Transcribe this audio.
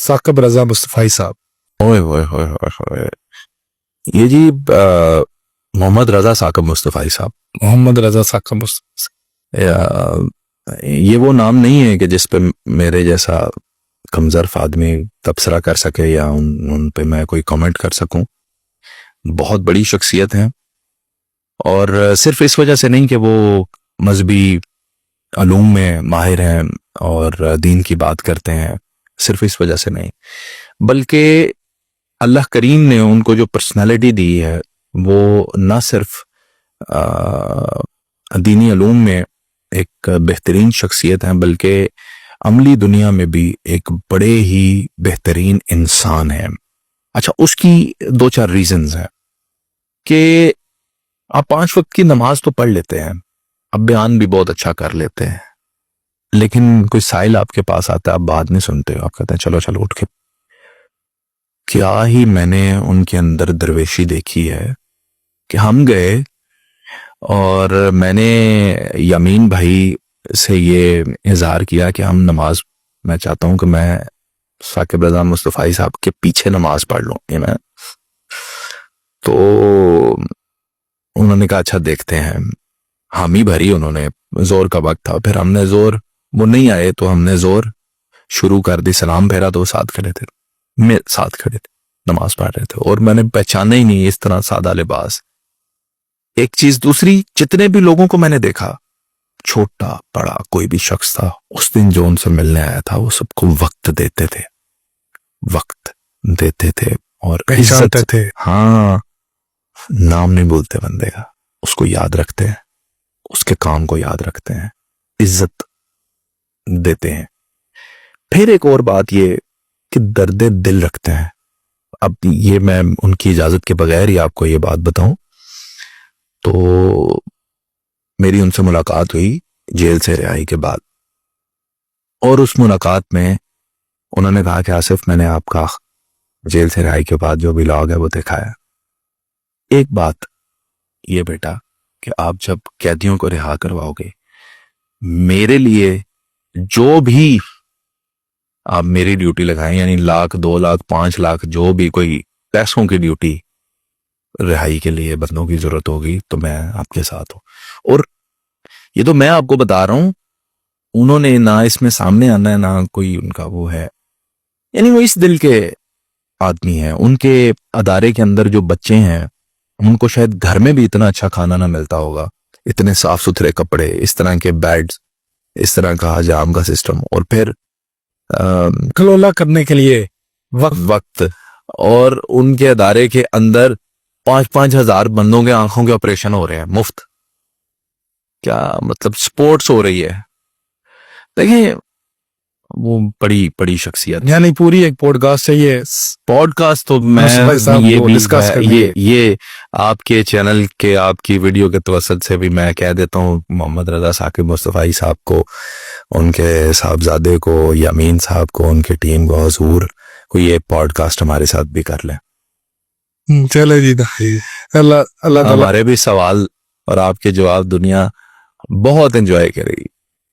ثاقب رضا مصطفی صاحب. اوئے ہوئے ہوئے ہوئے ہوئے. یہ جی محمد رضا ثاقب مصطفی صاحب. محمد رضا ثاقب مصطفی. یہ وہ نام نہیں ہے کہ جس پہ میرے جیسا کمظرف آدمی تبصرہ کر سکے یا ان پہ میں کوئی کامنٹ کر سکوں. بہت بڑی شخصیت ہیں، اور صرف اس وجہ سے نہیں کہ وہ مذہبی علوم میں ماہر ہیں اور دین کی بات کرتے ہیں، صرف اس وجہ سے نہیں، بلکہ اللہ کریم نے ان کو جو پرسنالٹی دی ہے وہ نہ صرف دینی علوم میں ایک بہترین شخصیت ہیں، بلکہ عملی دنیا میں بھی ایک بڑے ہی بہترین انسان ہیں. اچھا، اس کی 2-4 ریزنز ہیں کہ آپ 5 وقت کی نماز تو پڑھ لیتے ہیں، اب بیان بھی بہت اچھا کر لیتے ہیں، لیکن کوئی سائل آپ کے پاس آتا ہے، آپ بات نہیں سنتے ہو، آپ کہتے ہیں چلو چلو اٹھ کے. کیا ہی میں نے ان کے اندر درویشی دیکھی ہے کہ ہم گئے اور میں نے یمین بھائی سے یہ اظہار کیا کہ ہم نماز، میں چاہتا ہوں کہ میں ثاقب رضا مصطفی صاحب کے پیچھے نماز پڑھ لوں. تو انہوں نے کہا اچھا دیکھتے ہیں. حامی بھری انہوں نے، زور کا وقت تھا، پھر ہم نے زور، وہ نہیں آئے تو ہم نے زور شروع کر دی. سلام پھیرا تو وہ ساتھ کھڑے تھے، میں ساتھ کھڑے تھے، نماز پڑھ رہے تھے، اور میں نے پہچانا ہی نہیں اس طرح سادہ لباس. ایک چیز دوسری، جتنے بھی لوگوں کو میں نے دیکھا، چھوٹا بڑا کوئی بھی شخص تھا، اس دن جو ان سے ملنے آیا تھا وہ سب کو وقت دیتے تھے، وقت دیتے تھے اور پہچانتے تھے. ہاں، نام نہیں بولتے بندے کا، اس کو یاد رکھتے ہیں، اس کے کام کو یاد رکھتے ہیں، عزت دیتے ہیں. پھر ایک اور بات یہ کہ درد دل رکھتے ہیں. اب یہ میں ان کی اجازت کے بغیر ہی آپ کو یہ بات بتاؤں تو میری ان سے ملاقات ہوئی جیل سے رہائی کے بعد، اور اس ملاقات میں انہوں نے کہا کہ آصف، میں نے آپ کا جیل سے رہائی کے بعد جو ولاگ ہے وہ دیکھا ہے. ایک بات یہ بیٹا کہ آپ جب قیدیوں کو رہا کرواؤ گے، میرے لیے جو بھی آپ میری ڈیوٹی لگائیں، یعنی 1 لاکھ 2 لاکھ 5 لاکھ جو بھی کوئی پیسوں کی ڈیوٹی رہائی کے لیے بندوں کی ضرورت ہوگی تو میں آپ کے ساتھ ہوں. اور یہ تو میں آپ کو بتا رہا ہوں، انہوں نے نہ اس میں سامنے آنا ہے، نہ کوئی ان کا وہ ہے، یعنی وہ اس دل کے آدمی ہیں. ان کے ادارے کے اندر جو بچے ہیں ان کو شاید گھر میں بھی اتنا اچھا کھانا نہ ملتا ہوگا، اتنے صاف ستھرے کپڑے، اس طرح کے بیڈز، اس طرح کا حجام کا سسٹم، اور پھر کلولا کرنے کے لیے وقت. اور ان کے ادارے کے اندر 5-5 ہزار بندوں کے آنکھوں کے آپریشن ہو رہے ہیں مفت. کیا مطلب سپورٹس ہو رہی ہے. دیکھیں وہ بڑی شخصیت، یعنی پوری ایک پوڈ کاسٹ چاہیے. پوڈ کاسٹ تو میں یہ آپ کے چینل کے آپ کی ویڈیو کے توسط سے بھی میں کہہ دیتا ہوں محمد رضا ثاقب مصطفی صاحب کو، ان کے صاحبزادے کو، یمین صاحب کو، ان کی ٹیم کو حضور کو یہ پوڈ کاسٹ ہمارے ساتھ بھی کر لیں. چلے جی، اللہ ہمارے بھی سوال اور آپ کے جواب دنیا بہت انجوائے کرے گی.